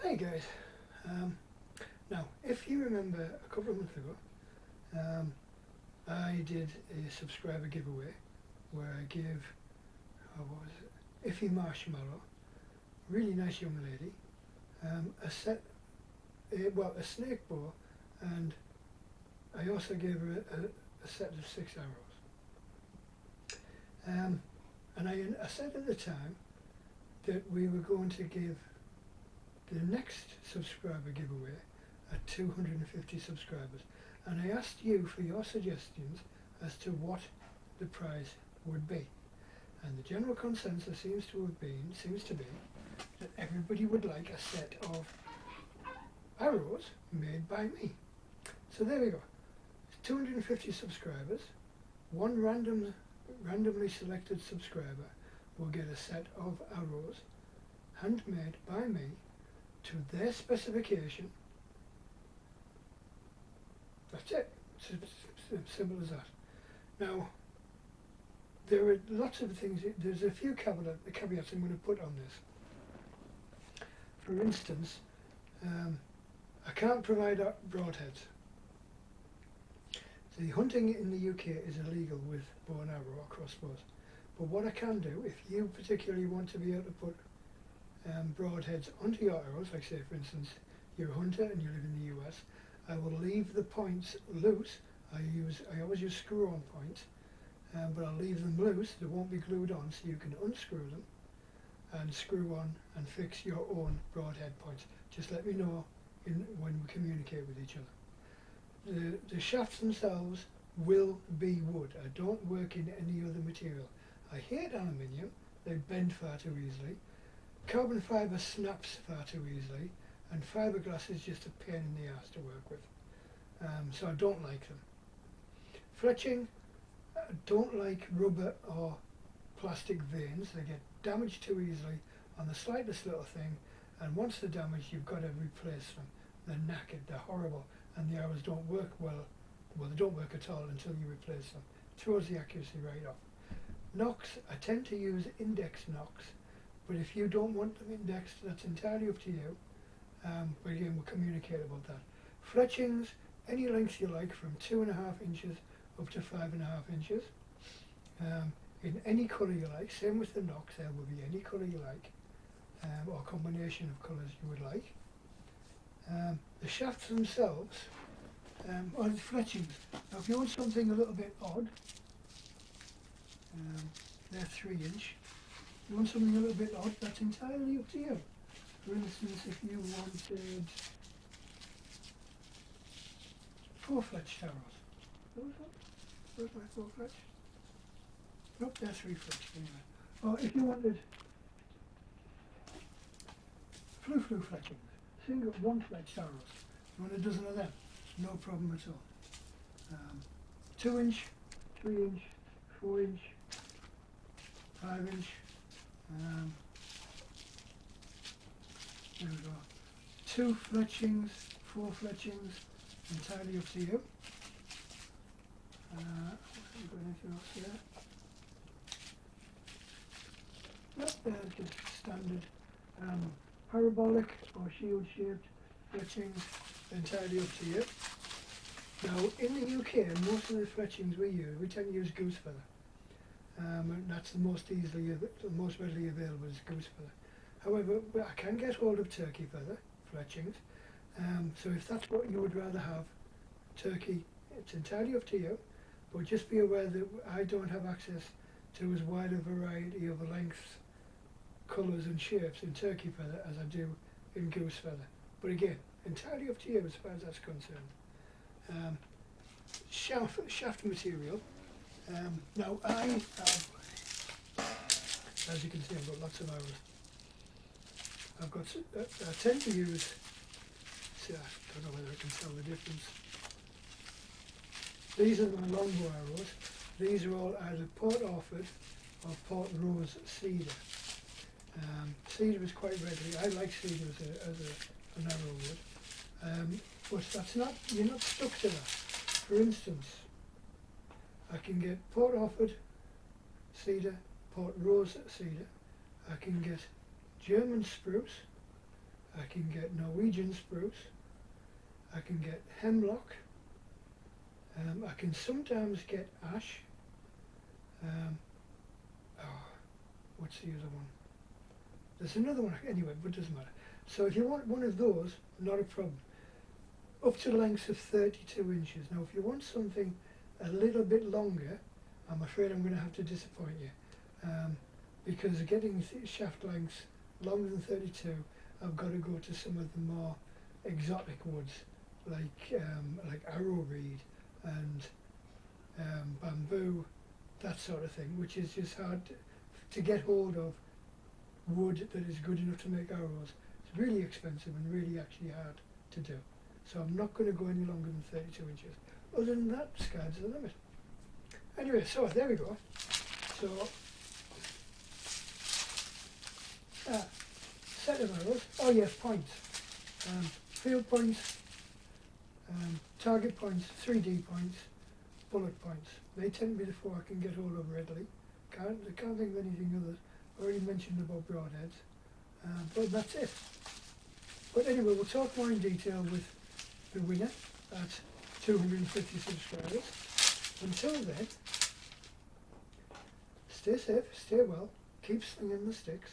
Hey guys, um, now if you remember a couple of months ago, I did a subscriber giveaway where I gave, what was it, Iffy Marshmallow, really nice young lady, a set, a snake bow, and I also gave her a set of 6 arrows. And I said at the time that we were going to give the next subscriber giveaway at 250 subscribers, and I asked you for your suggestions as to what the prize would be, and the general consensus seems to be that everybody would like a set of arrows made by me. So there we go. 250 subscribers, one randomly selected subscriber will get a set of arrows handmade by me to their specification. That's it. Simple as that. Now, there are lots of things. There's a few caveats I'm going to put on this. For instance, I can't provide broadheads. The hunting in the UK is illegal with bow and arrow or crossbows. But what I can do, if you particularly want to be able to put broadheads onto your arrows, like say for instance you're a hunter and you live in the US, I will leave the points loose. I always use screw-on points, but I'll leave them loose. They won't be glued on, so you can unscrew them and screw on and fix your own broadhead points. Just let me know when we communicate with each other. The shafts themselves will be wood. I don't work in any other material. I hate aluminium. They bend far too easily. Carbon fibre snaps far too easily, and fiberglass is just a pain in the ass to work with. So I don't like them. Fletching, I don't like rubber or plastic veins. They get damaged too easily on the slightest little thing, and once they're damaged you've got to replace them. They're knackered, they're horrible, and the arrows don't work well. Well, they don't work at all until you replace them. It throws the accuracy right off. Nocks, I tend to use index nocks, but if you don't want them indexed, that's entirely up to you. But again, we'll communicate about that. Fletchings, any length you like, from 2.5 inches up to 5.5 inches. In any colour you like. Same with the nocks, there will be any colour you like, or combination of colours you would like. The shafts themselves, or the fletchings. Now if you want something a little bit odd, they're 3 inch. If you want something a little bit odd, that's entirely up to you. For instance, if you wanted 4-fletched arrows. Where's my 4-fletch? Nope, they're 3-fletched anyway. Or if you wanted flu fletchings, single 1-fletched arrows. You want a dozen of them? No problem at all. 2 inch, 3 inch, 4 inch, 5 inch. There we go. 2 fletchings, 4 fletchings, entirely up to you. Have got anything else here? Nope, they're just standard parabolic or shield shaped fletchings, entirely up to you. Now in the UK, most of the fletchings we tend to use goose feather. And that's the most readily available is goose feather. However, I can get hold of turkey feather fletchings. So if that's what you would rather have, turkey, it's entirely up to you. But just be aware that I don't have access to as wide a variety of lengths, colours and shapes in turkey feather as I do in goose feather. But again, entirely up to you as far as that's concerned. Shaft material. Now I have, as you can see, I've got lots of arrows. I tend to use, see, I don't know whether I can tell the difference. These are my longbow arrows. These are all either Port Orford or Port Rose cedar. Cedar is quite readily. I like cedar as an arrow wood. But that's not, you're not stuck to that. For instance, I can get Port Orford cedar, Port Rose cedar. I can get German spruce. I can get Norwegian spruce, I can get hemlock, I can sometimes get ash, oh, what's the other one? There's another one, anyway, but it doesn't matter. So if you want one of those, not a problem. Up to lengths of 32 inches. Now if you want something a little bit longer, I'm afraid I'm going to have to disappoint you. Because getting shaft lengths longer than 32, I've got to go to some of the more exotic woods, like arrowreed and bamboo, that sort of thing, which is just hard to get hold of wood that is good enough to make arrows. It's really expensive and really actually hard to do. So I'm not going to go any longer than 32 inches. Other than that, sky's the limit. Anyway, so there we go. So, set of arrows. Oh yes, points. Field points, target points, 3D points, bullet points. They tend to be the four I can get hold of readily. I can't think of anything others. I already mentioned about broadheads, but that's it. But anyway, we'll talk more in detail with the winner at 250 subscribers. Until then, stay safe, stay well, keep slinging the sticks,